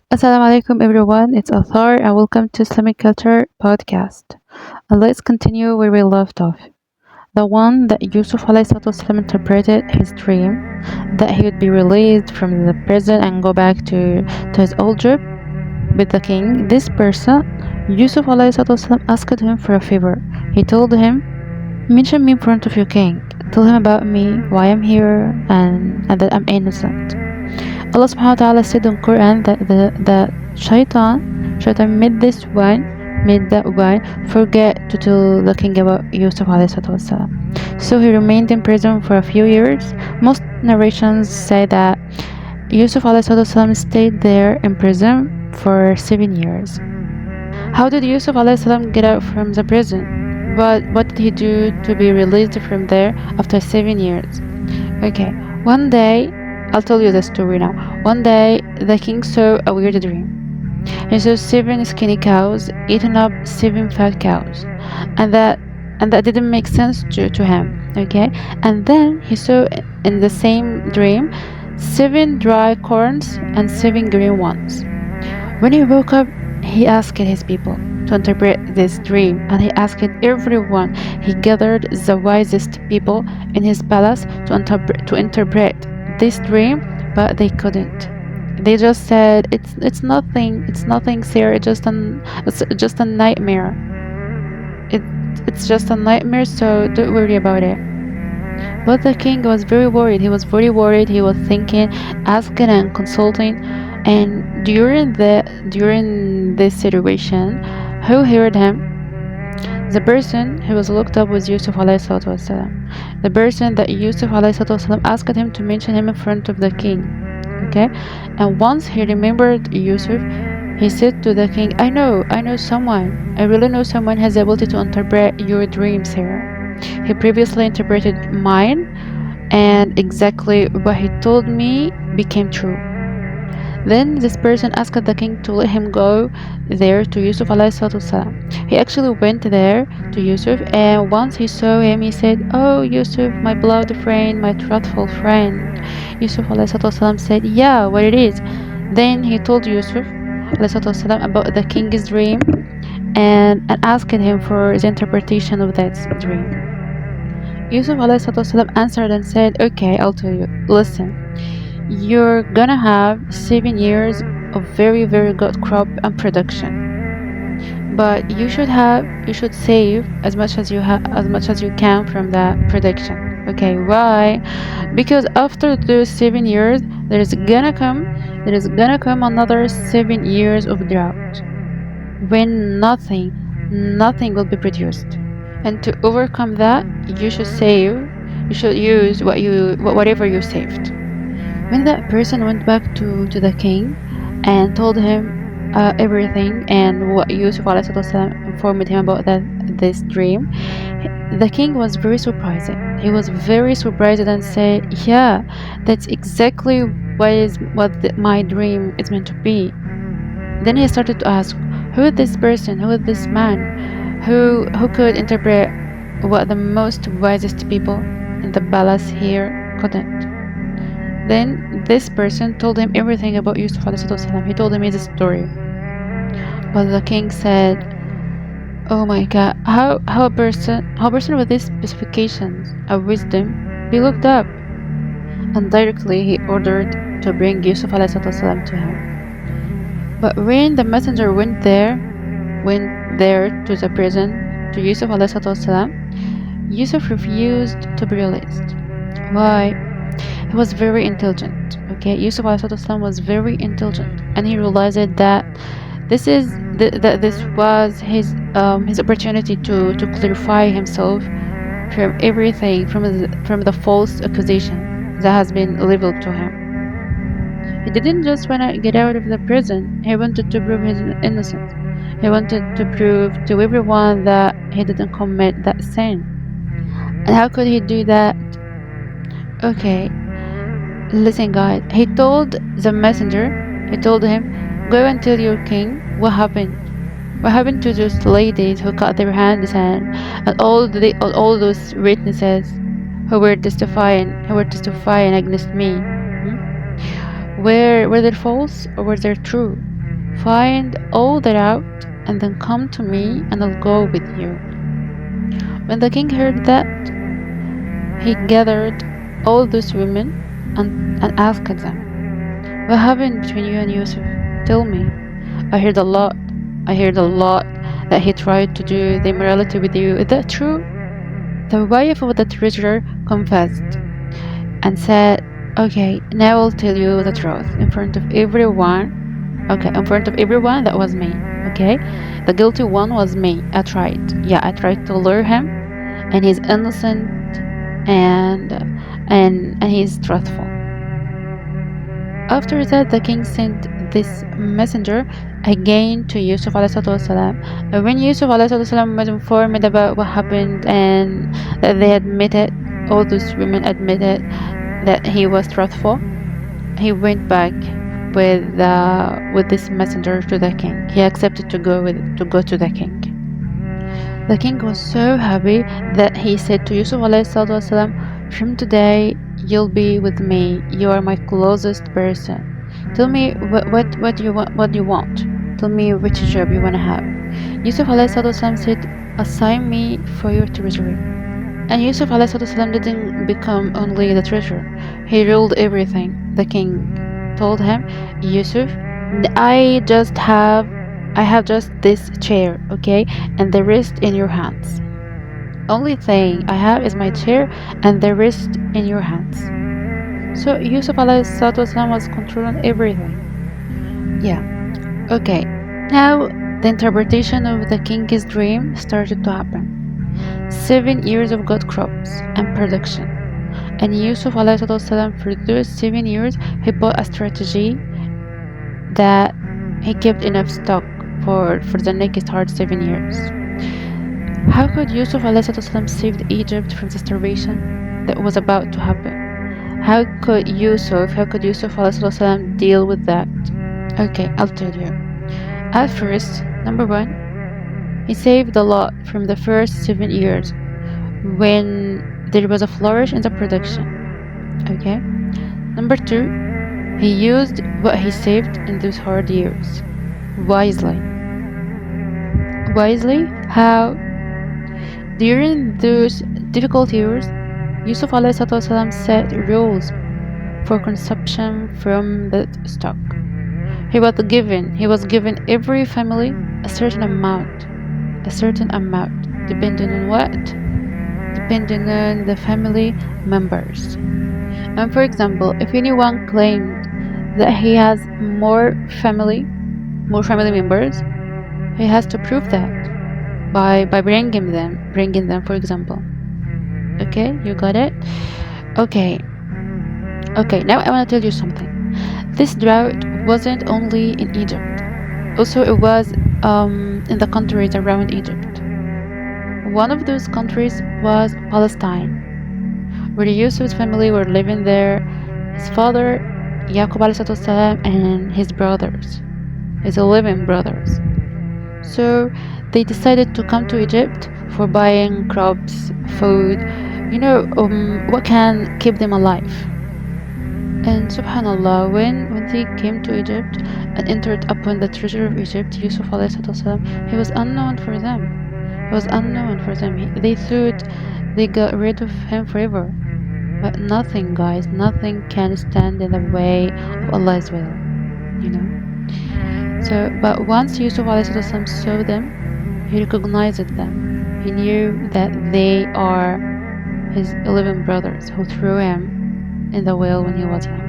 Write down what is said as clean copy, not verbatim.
Assalamu alaikum everyone, it's Athar and welcome to Islamic Culture Podcast. And let's continue where we left off. The one that Yusuf والسلام, interpreted his dream that he would be released from the prison and go back to his old job with the king. This person, Yusuf والسلام, asked him for a favor. He told him, mention me in front of your king. Tell him about me, why I'm here, and that I'm innocent. Allah subhanahu wa ta'ala said in Quran that shaitan made that one forget to tell the king about Yusuf alayhi salatu wasalam. So he remained in prison for a few years. Most narrations say that Yusuf alayhi salatu wasalam stayed there in prison for 7 years. How did Yusuf alayhi salam get out from the prison? What did he do to be released from there after 7 years? Okay, one day, I'll tell you the story now. One day, the king saw a weird dream. He saw seven skinny cows eating up seven fat cows, and that didn't make sense to him. Okay, and then he saw in the same dream seven dry corns and seven green ones. When he woke up, he asked his people to interpret this dream, and he asked everyone. He gathered the wisest people in his palace to interpret this dream, but they couldn't. They just said it's nothing, sir. It's just a nightmare. It it's just a nightmare, so don't worry about it. But the king was very worried. He was very worried. He was thinking, asking, and consulting. And during this situation, who heard him? The person who was looked up was Yusuf alayhi salatu wasalam. The person that Yusuf alayhi salatu wasalam asked him to mention him in front of the king. Okay? And once he remembered Yusuf, he said to the king, I know someone. I really know someone has the ability to interpret your dreams here. He previously interpreted mine, and exactly what he told me became true. Then this person asked the king to let him go there to Yusuf alayhi salatu wasalam. He actually went there to Yusuf, and once he saw him, he said, Oh Yusuf, my beloved friend, my truthful friend. Yusuf alayhi salatu wasalam said, Yeah, what it is. Then he told Yusuf alayhi salatu wasalam about the king's dream and asked him for the interpretation of that dream. Yusuf alayhi salatu wasalam answered and said, Okay, I'll tell you. Listen, you're gonna have 7 years of very very good crop and production, but you should save as much as you can from that production. Okay, why? Because after those 7 years there is gonna come another 7 years of drought when nothing will be produced. And to overcome that, you should use whatever you saved. When that person went back to the king and told him everything and what Yusuf ﷺ informed him about this dream, the king was very surprised. He was very surprised and said, "Yeah, that's exactly my dream is meant to be." Then he started to ask, "Who is this person? Who is this man? Who could interpret what the most wisest people in the palace here couldn't?" Then this person told him everything about Yusuf ﷺ. He told him his story. But the king said, "Oh my God, how a person with these specifications of wisdom be looked up?" And directly he ordered to bring Yusuf ﷺ to him. But when the messenger went there to the prison to Yusuf ﷺ, Yusuf refused to be released. Why? He was very intelligent. Okay, Yusuf ﷺ was very intelligent, and he realized that this was his opportunity to clarify himself from everything, from the false accusation that has been leveled to him. He didn't just want to get out of the prison. He wanted to prove his innocence. He wanted to prove to everyone that he didn't commit that sin. And how could he do that? Okay, listen, guys. He told the messenger, he told him, go and tell your king what happened. What happened to those ladies who cut their hands and all those witnesses who were testifying against me? Were they false or were they true? find all that out, and then come to me, and I'll go with you." When the king heard that, he gathered all those women and asked them, "What happened between you and Yusuf? Tell me. I heard a lot. I heard a lot that he tried to do the immorality with you. Is that true?" The wife of the treasurer confessed and said, "Okay, now I'll tell you the truth in front of everyone. Okay, in front of everyone, that was me. Okay, the guilty one was me. I tried. Yeah, I tried to lure him, and he's innocent, and he's truthful." After that, the king sent this messenger again to Yusuf والسلام. And when Yusuf والسلام was informed about what happened and that they admitted, all those women admitted that he was truthful, he went back with this messenger to the king. He accepted to go to the king. The king was so happy that he said to Yusuf والسلام, "From today you'll be with me. You are my closest person. Tell me what do you want. What do you want? Tell me which job you wanna have." Yusuf والسلام said, "Assign me for your treasury." And Yusuf والسلام didn't become only the treasurer. He ruled everything. The king told him, "Yusuf, I have just this chair, okay, and the rest in your hands. Only thing I have is my chair and the rest in your hands." So Yusuf والسلام was controlling everything. Yeah. Okay. Now the interpretation of the king's dream started to happen. 7 years of good crops and production. And Yusuf والسلام, for those 7 years, he bought a strategy that he kept enough stock for the next hard 7 years. How could Yusuf والسلام save Egypt from the starvation that was about to happen? How could Yusuf والسلام deal with that? Okay, I'll tell you. At first, number one, he saved a lot from the first 7 years when there was a flourish in the production. Okay? Number two, he used what he saved in those hard years wisely. Wisely? How? During those difficult years, Yusuf والسلام set rules for consumption from that stock. He was given every family a certain amount, depending on what? Depending on the family members. And for example, if anyone claimed that he has more family members, he has to prove that by bringing them, for example. Okay, you got it? Okay, now I want to tell you something. This drought wasn't only in Egypt. Also, it was in the countries around Egypt. One of those countries was Palestine, where Yusuf's family were living there. His father, Yaqub ﷺ, and his brothers, his 11 brothers. So they decided to come to Egypt for buying crops, food, what can keep them alive. And subhanallah, when they came to Egypt and entered upon the treasure of Egypt, Yusuf ﷺ, he was unknown for them. They thought they got rid of him forever. But nothing, guys, nothing can stand in the way of Allah's will, you know. So, but once Yusuf ﷺ saw them, he recognized them. He knew that they are his 11 brothers who threw him in the well when he was young.